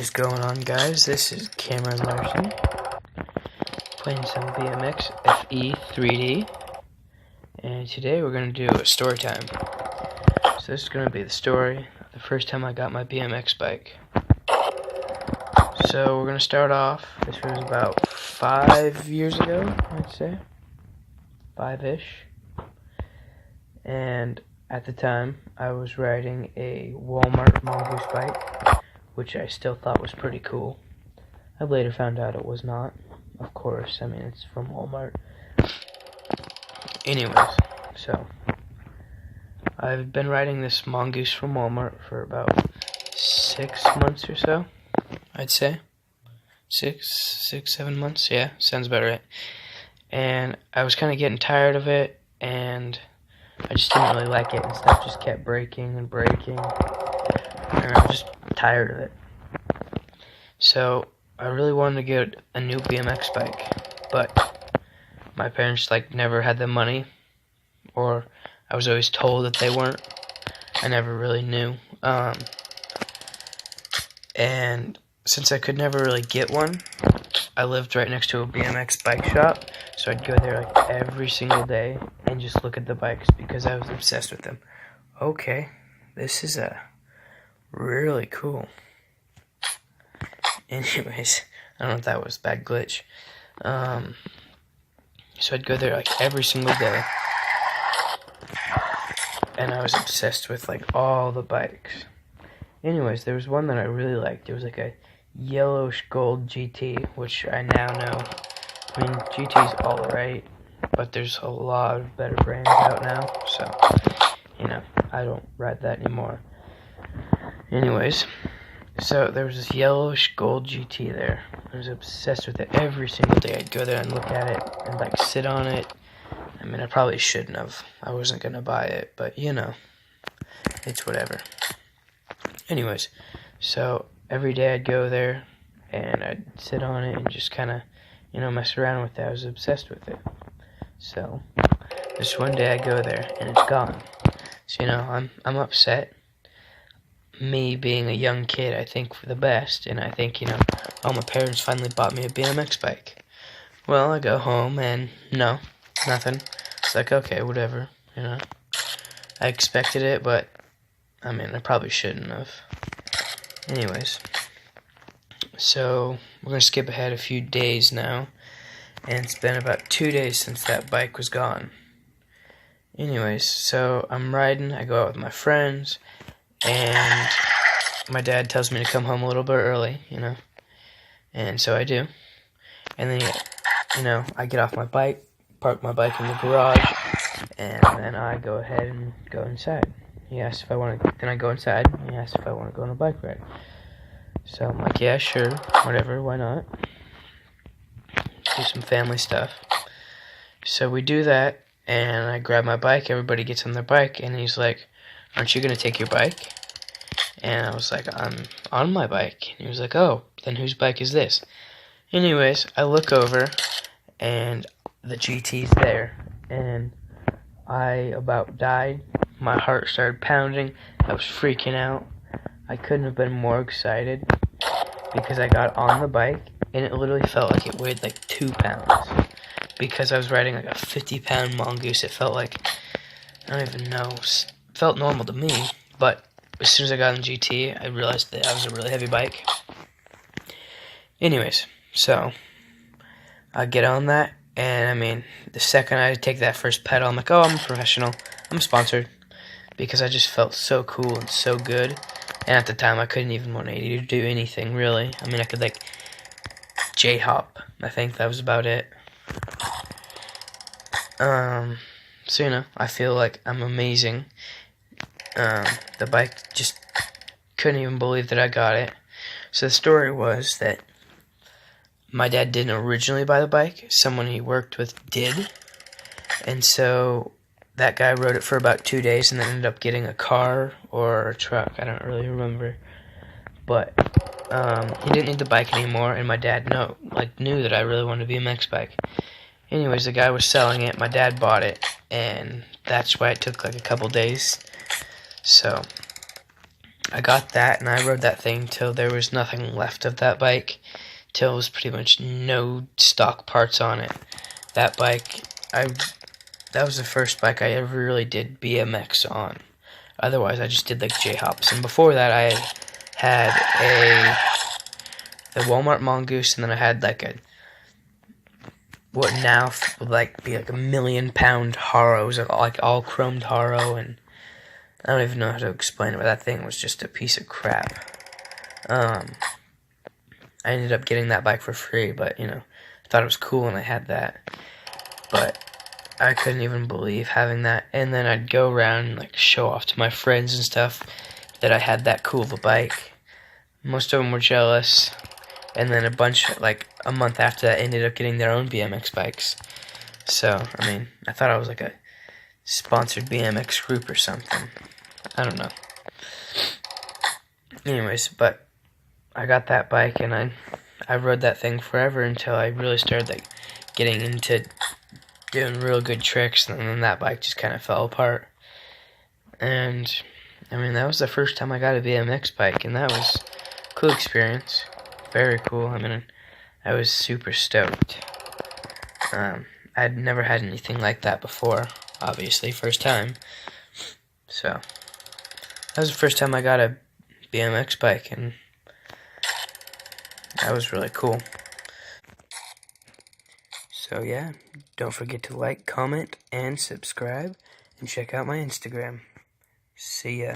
is going on, guys? This is Cameron Larson playing some BMX FE 3D, and today we're going to do a story time. So this is going to be the story of the first time I got my BMX bike. So we're going to start off. This was about 5 years ago, I'd say. 5-ish. And at the time, I was riding a Walmart Mongoose bike, which I still thought was pretty cool. I later found out it was not, of course. I mean, it's from Walmart. Anyways, so I've been riding this Mongoose from Walmart for about 6 months or so, I'd say. 7 months, yeah, sounds about right. And I was kind of getting tired of it, and I just didn't really like it, and stuff just kept breaking and breaking, and I was just tired of it. So I really wanted to get a new BMX bike, but my parents never had the money, or I was always told that they weren't. I never really knew. And since I could never really get one, I lived right next to a BMX bike shop, so I'd go there every single day and just look at the bikes because I was obsessed with them. Okay, this is really cool. Anyways, I don't know if that was a bad glitch. So I'd go there every single day, and I was obsessed with all the bikes. Anyways, there was one that I really liked. There was a yellowish gold GT, which I now know. I mean, GT's alright, but there's a lot of better brands out now, so, I don't ride that anymore. Anyways, so there was this yellowish gold GT there. I was obsessed with it every single day. I'd go there and look at it and sit on it. I mean, I probably shouldn't have. I wasn't gonna buy it, but it's whatever. Anyways, so every day I'd go there and I'd sit on it and just kind of, mess around with it. I was obsessed with it. So this one day I go there and it's gone. So I'm upset. Me being a young kid, I think for the best, and I think oh, my parents finally bought me a BMX bike. Well, I go home and no, nothing. It's okay, whatever. I expected it, but I mean, I probably shouldn't have. Anyways, so we're gonna skip ahead a few days now, and it's been about 2 days since that bike was gone. Anyways, so I'm riding. I go out with my friends. And my dad tells me to come home a little bit early, and so I do. And then, I get off my bike, park my bike in the garage, and then I go ahead and go inside. He asks if I want to, then I go inside, and he asks if I want to go on a bike ride. So I'm like, yeah, sure, whatever, why not? Do some family stuff. So we do that, and I grab my bike, everybody gets on their bike, and he's like, aren't you going to take your bike? And I was like, I'm on my bike. And he was like, oh, then whose bike is this? Anyways, I look over, and the GT's there. And I about died. My heart started pounding. I was freaking out. I couldn't have been more excited because I got on the bike, and it literally felt like it weighed 2 pounds. Because I was riding a 50-pound Mongoose. It felt I don't even know, felt normal to me, but as soon as I got on the GT, I realized that I was a really heavy bike. Anyways, so I get on that, and I mean, the second I take that first pedal, I'm like, oh, I'm a professional, I'm sponsored, because I just felt so cool and so good, and at the time, I couldn't even 180 to do anything, really. I mean, I could, J-hop, I think that was about it. So, I feel like I'm amazing. The bike just couldn't even believe that I got it. So the story was that my dad didn't originally buy the bike. Someone he worked with did. And so that guy rode it for about 2 days and then ended up getting a car or a truck. I don't really remember. But he didn't need the bike anymore, and my dad knew that I really wanted a BMX bike. Anyways, the guy was selling it, my dad bought it, and that's why it took a couple days. So I got that, and I rode that thing till there was nothing left of that bike, till it was pretty much no stock parts on it. That bike, that was the first bike I ever really did BMX on. Otherwise, I just did like J-hops, and before that, I had the Walmart Mongoose, and then I had like a what now would like be like $1 million Haro, like all chromed Haro, and I don't even know how to explain it, but that thing was just a piece of crap. I ended up getting that bike for free, but I thought it was cool and I had that. But I couldn't even believe having that. And then I'd go around and like show off to my friends and stuff that I had that cool of a bike. Most of them were jealous. And then a bunch, like a month after that, ended up getting their own BMX bikes. So, I thought I was like a sponsored BMX group or something. I don't know. Anyways, but I got that bike and I rode that thing forever until I really started like getting into doing real good tricks, and then that bike just kind of fell apart. And that was the first time I got a BMX bike, and that was a cool experience. Very cool. I was super stoked. I'd never had anything like that before. Obviously, first time. So that was the first time I got a BMX bike, and that was really cool. So yeah, don't forget to like, comment, and subscribe, and check out my Instagram. See ya.